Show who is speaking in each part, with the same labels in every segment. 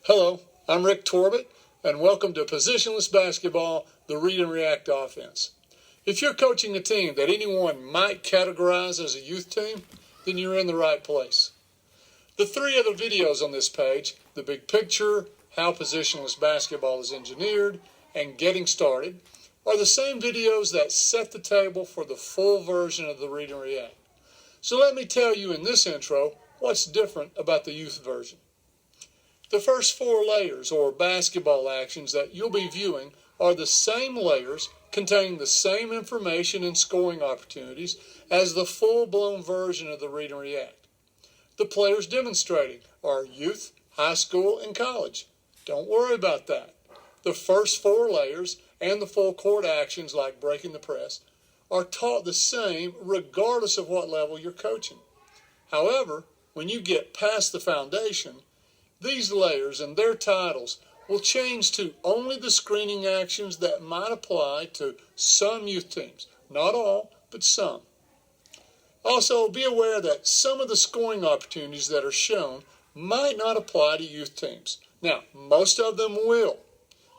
Speaker 1: Hello, I'm Rick Torbett, and welcome to Positionless Basketball, the Read and React Offense. If you're coaching a team that anyone might categorize as a youth team, then you're in the right place. The three other videos on this page, the big picture, how positionless basketball is engineered, and getting started, are the same videos that set the table for the full version of the Read and React. So let me tell you in this intro what's different about the youth version. The first four layers, or basketball actions, that you'll be viewing are the same layers containing the same information and scoring opportunities as the full-blown version of the Read and React. The players demonstrating are youth, high school, and college. Don't worry about that. The first four layers and the full court actions like breaking the press are taught the same regardless of what level you're coaching. However, when you get past the foundation, these layers and their titles will change to only the screening actions that might apply to some youth teams. Not all, but some. Also, be aware that some of the scoring opportunities that are shown might not apply to youth teams. Now, most of them will,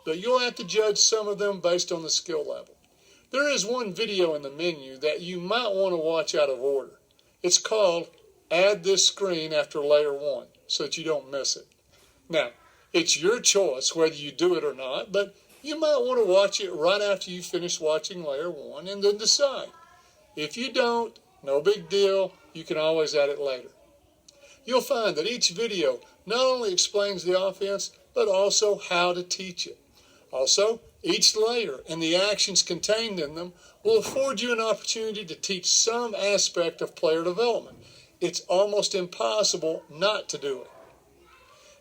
Speaker 1: but you'll have to judge some of them based on the skill level. There is one video in the menu that you might want to watch out of order. It's called Add This Screen After Layer 1, so that you don't miss it. Now, it's your choice whether you do it or not, but you might want to watch it right after you finish watching Layer 1 and then decide. If you don't, no big deal, you can always add it later. You'll find that each video not only explains the offense, but also how to teach it. Also, each layer and the actions contained in them will afford you an opportunity to teach some aspect of player development. It's almost impossible not to do it.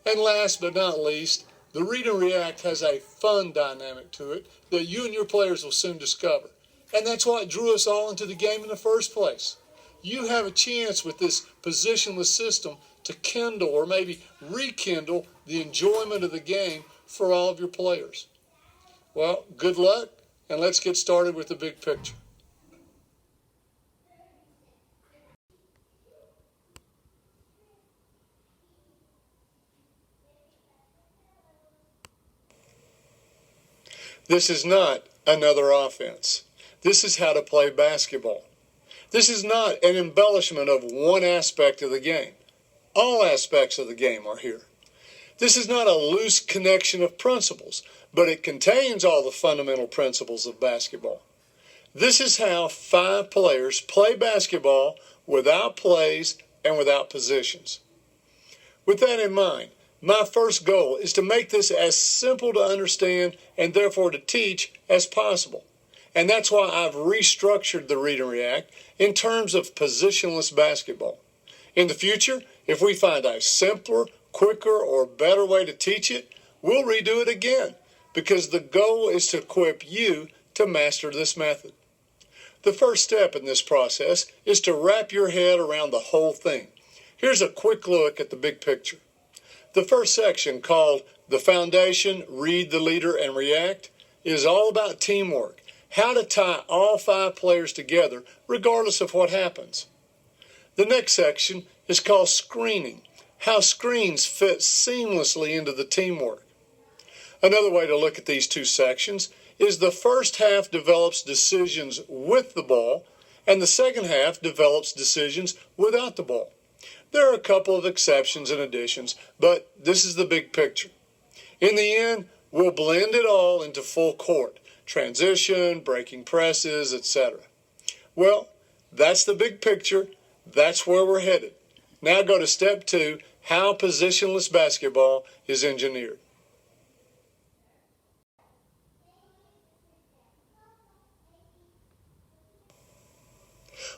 Speaker 1: And last but not least, the Read and React has a fun dynamic to it that you and your players will soon discover. And that's what drew us all into the game in the first place. You have a chance with this positionless system to kindle or maybe rekindle the enjoyment of the game for all of your players. Well, good luck, and let's get started with the big picture. This is not another offense. This is how to play basketball. This is not an embellishment of one aspect of the game. All aspects of the game are here. This is not a loose connection of principles, but it contains all the fundamental principles of basketball. This is how 5 players play basketball without plays and without positions. With that in mind, my first goal is to make this as simple to understand and therefore to teach as possible. And that's why I've restructured the Read and React in terms of positionless basketball. In the future, if we find a simpler, quicker, or better way to teach it, we'll redo it again, because the goal is to equip you to master this method. The first step in this process is to wrap your head around the whole thing. Here's a quick look at the big picture. The first section, called The Foundation, Read, the Leader, and React, is all about teamwork, how to tie all 5 players together regardless of what happens. The next section is called Screening, how screens fit seamlessly into the teamwork. Another way to look at these two sections is the first half develops decisions with the ball, and the second half develops decisions without the ball. There are a couple of exceptions and additions, but this is the big picture. In the end, we'll blend it all into full court, transition, breaking presses, etc. Well, that's the big picture. That's where we're headed. Now go to step 2, how positionless basketball is engineered.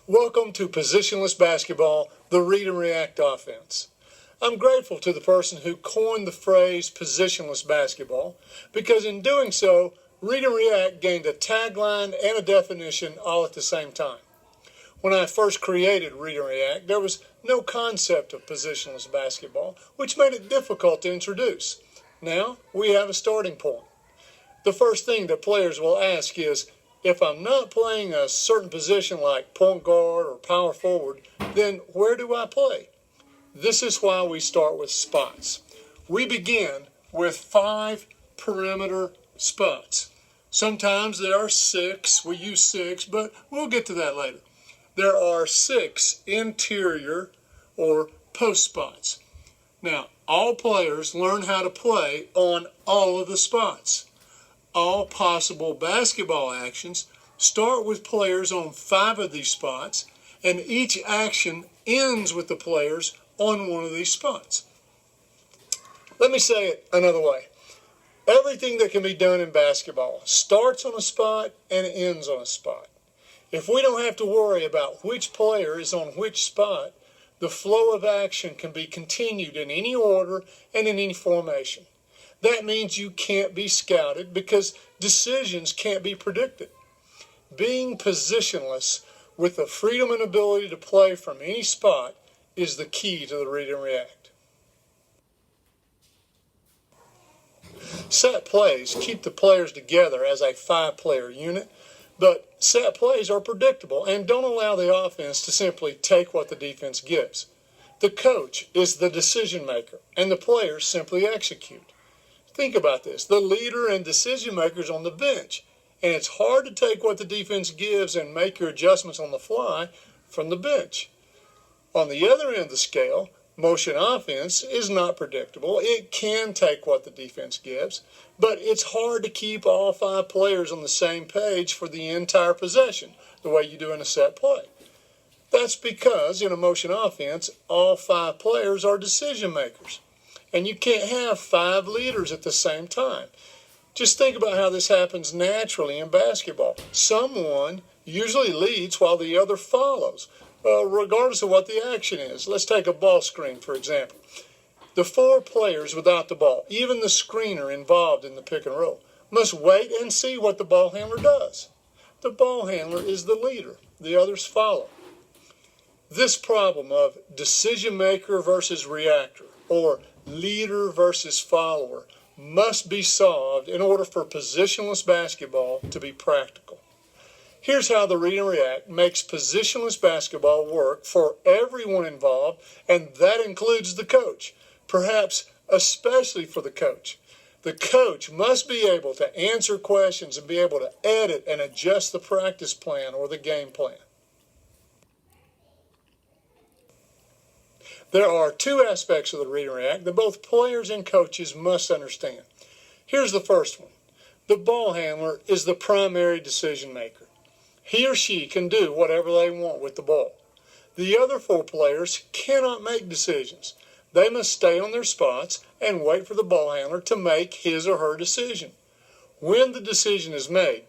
Speaker 1: Welcome to Positionless Basketball, the Read and React Offense. I'm grateful to the person who coined the phrase positionless basketball, because in doing so, Read and React gained a tagline and a definition all at the same time. When I first created Read and React, there was no concept of positionless basketball, which made it difficult to introduce. Now, we have a starting point. The first thing that players will ask is, if I'm not playing a certain position like point guard or power forward, then where do I play? This is why we start with spots. We begin with 5 perimeter spots. Sometimes there are 6. We use 6, but we'll get to that later. There are 6 interior or post spots. Now, all players learn how to play on all of the spots. All possible basketball actions start with players on 5 of these spots, and each action ends with the players on one of these spots. Let me say it another way. Everything that can be done in basketball starts on a spot and ends on a spot. If we don't have to worry about which player is on which spot, the flow of action can be continued in any order and in any formation. That means you can't be scouted because decisions can't be predicted. Being positionless with the freedom and ability to play from any spot is the key to the read and react. Set plays keep the players together as a 5-player unit, but set plays are predictable and don't allow the offense to simply take what the defense gives. The coach is the decision maker, and the players simply execute. Think about this. The leader and decision maker is on the bench, and it's hard to take what the defense gives and make your adjustments on the fly from the bench. On the other end of the scale, motion offense is not predictable. It can take what the defense gives, but it's hard to keep all 5 players on the same page for the entire possession, the way you do in a set play. That's because in a motion offense, all 5 players are decision makers, and you can't have 5 leaders at the same time. Just think about how this happens naturally in basketball. Someone usually leads while the other follows, regardless of what the action is. Let's take a ball screen, for example. The 4 players without the ball, even the screener involved in the pick and roll, must wait and see what the ball handler does. The ball handler is the leader. The others follow. This problem of decision maker versus reactor, or leader versus follower, must be solved in order for positionless basketball to be practical. Here's how the read and react makes positionless basketball work for everyone involved, and that includes the coach, perhaps especially for the coach. The coach must be able to answer questions and be able to edit and adjust the practice plan or the game plan. There are 2 aspects of the read and react that both players and coaches must understand. Here's the first one. The ball handler is the primary decision maker. He or she can do whatever they want with the ball. The other 4 players cannot make decisions. They must stay on their spots and wait for the ball handler to make his or her decision. When the decision is made,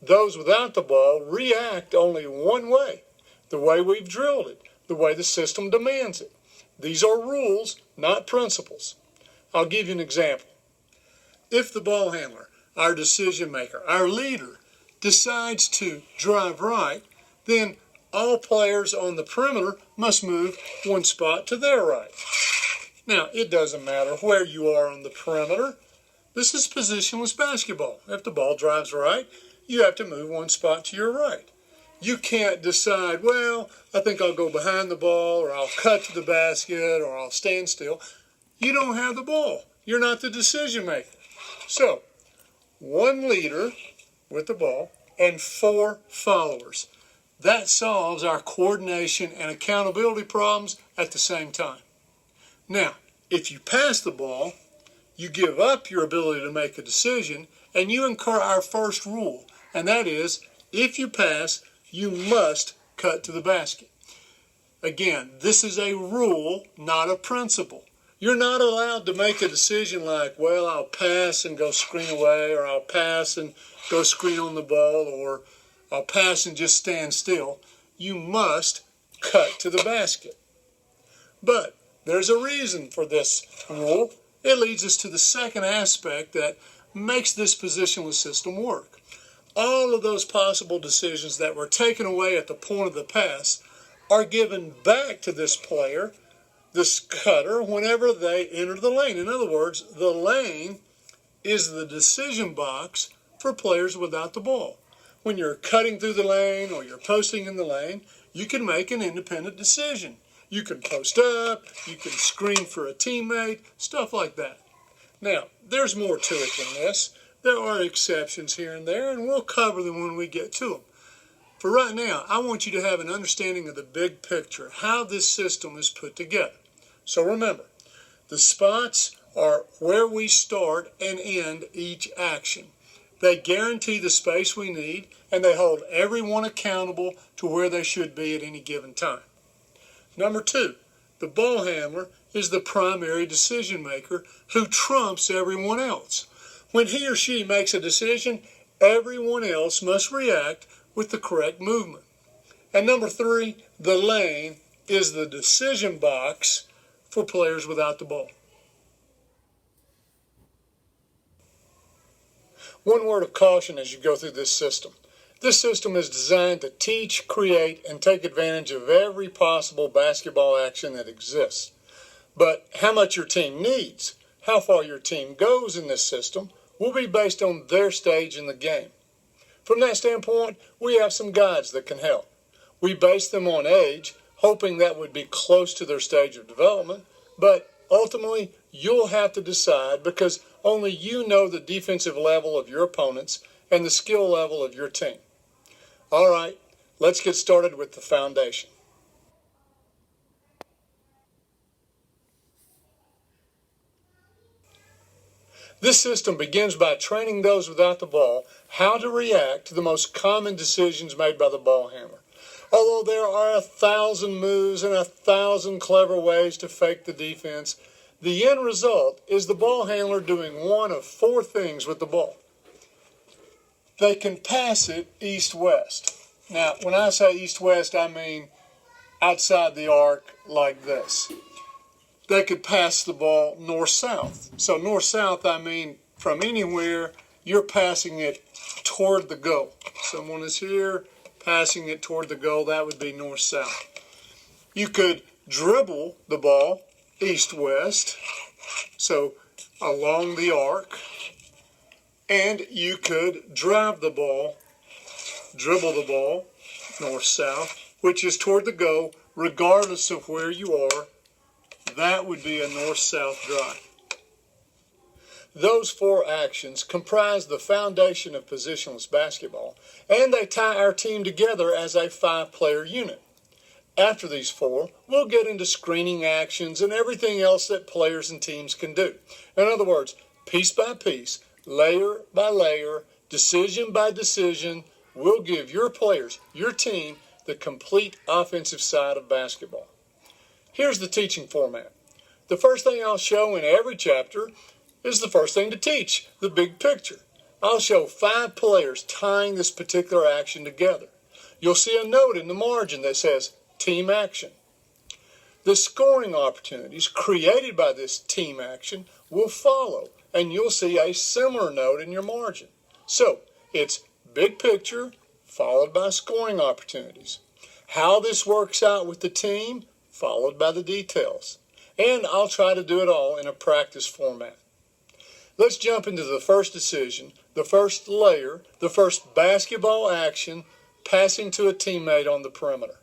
Speaker 1: those without the ball react only one way, the way we've drilled it, the way the system demands it. These are rules, not principles. I'll give you an example. If the ball handler, our decision maker, our leader, decides to drive right, then all players on the perimeter must move one spot to their right. Now, it doesn't matter where you are on the perimeter. This is positionless basketball. If the ball drives right, you have to move one spot to your right. You can't decide, well, I think I'll go behind the ball, or I'll cut to the basket, or I'll stand still. You don't have the ball. You're not the decision maker. So, one leader with the ball and 4 followers. That solves our coordination and accountability problems at the same time. Now, if you pass the ball, you give up your ability to make a decision, and you incur our first rule, and that is, if you pass, you must cut to the basket. Again, this is a rule, not a principle. You're not allowed to make a decision like, well, I'll pass and go screen away, or I'll pass and go screen on the ball, or I'll pass and just stand still. You must cut to the basket. But there's a reason for this rule. It leads us to the second aspect that makes this positionless system work. All of those possible decisions that were taken away at the point of the pass are given back to this player, this cutter, whenever they enter the lane. In other words, the lane is the decision box for players without the ball. When you're cutting through the lane or you're posting in the lane, you can make an independent decision. You can post up, you can screen for a teammate, stuff like that. Now, there's more to it than this. There are exceptions here and there, and we'll cover them when we get to them. For right now, I want you to have an understanding of the big picture, how this system is put together. So remember, the spots are where we start and end each action. They guarantee the space we need, and they hold everyone accountable to where they should be at any given time. Number 2, the ball handler is the primary decision maker who trumps everyone else. When he or she makes a decision, everyone else must react with the correct movement. And number 3, the lane is the decision box for players without the ball. One word of caution as you go through this system. This system is designed to teach, create, and take advantage of every possible basketball action that exists. But how much your team needs, how far your team goes in this system, will be based on their stage in the game. From that standpoint, we have some guides that can help. We base them on age, hoping that would be close to their stage of development, but ultimately you'll have to decide because only you know the defensive level of your opponents and the skill level of your team. All right, let's get started with the foundation. This system begins by training those without the ball how to react to the most common decisions made by the ball handler. Although there are 1,000 moves and 1,000 clever ways to fake the defense, the end result is the ball handler doing one of 4 things with the ball. They can pass it east-west. Now, when I say east-west, I mean outside the arc like this. They could pass the ball north-south. So north-south, I mean from anywhere, you're passing it toward the goal. Someone is here, passing it toward the goal, that would be north-south. You could dribble the ball east-west, so along the arc, and you could drive the ball, dribble the ball north-south, which is toward the goal, regardless of where you are. That would be a north-south drive. Those 4 actions comprise the foundation of positionless basketball, and they tie our team together as a 5-player unit. After these 4, we'll get into screening actions and everything else that players and teams can do. In other words, piece by piece, layer by layer, decision by decision, we'll give your players, your team, the complete offensive side of basketball. Here's the teaching format. The first thing I'll show in every chapter is the first thing to teach, the big picture. I'll show 5 players tying this particular action together. You'll see a note in the margin that says team action. The scoring opportunities created by this team action will follow, and you'll see a similar note in your margin. So, it's big picture followed by scoring opportunities. How this works out with the team, followed by the details. And I'll try to do it all in a practice format. Let's jump into the first decision, the first layer, the first basketball action, passing to a teammate on the perimeter.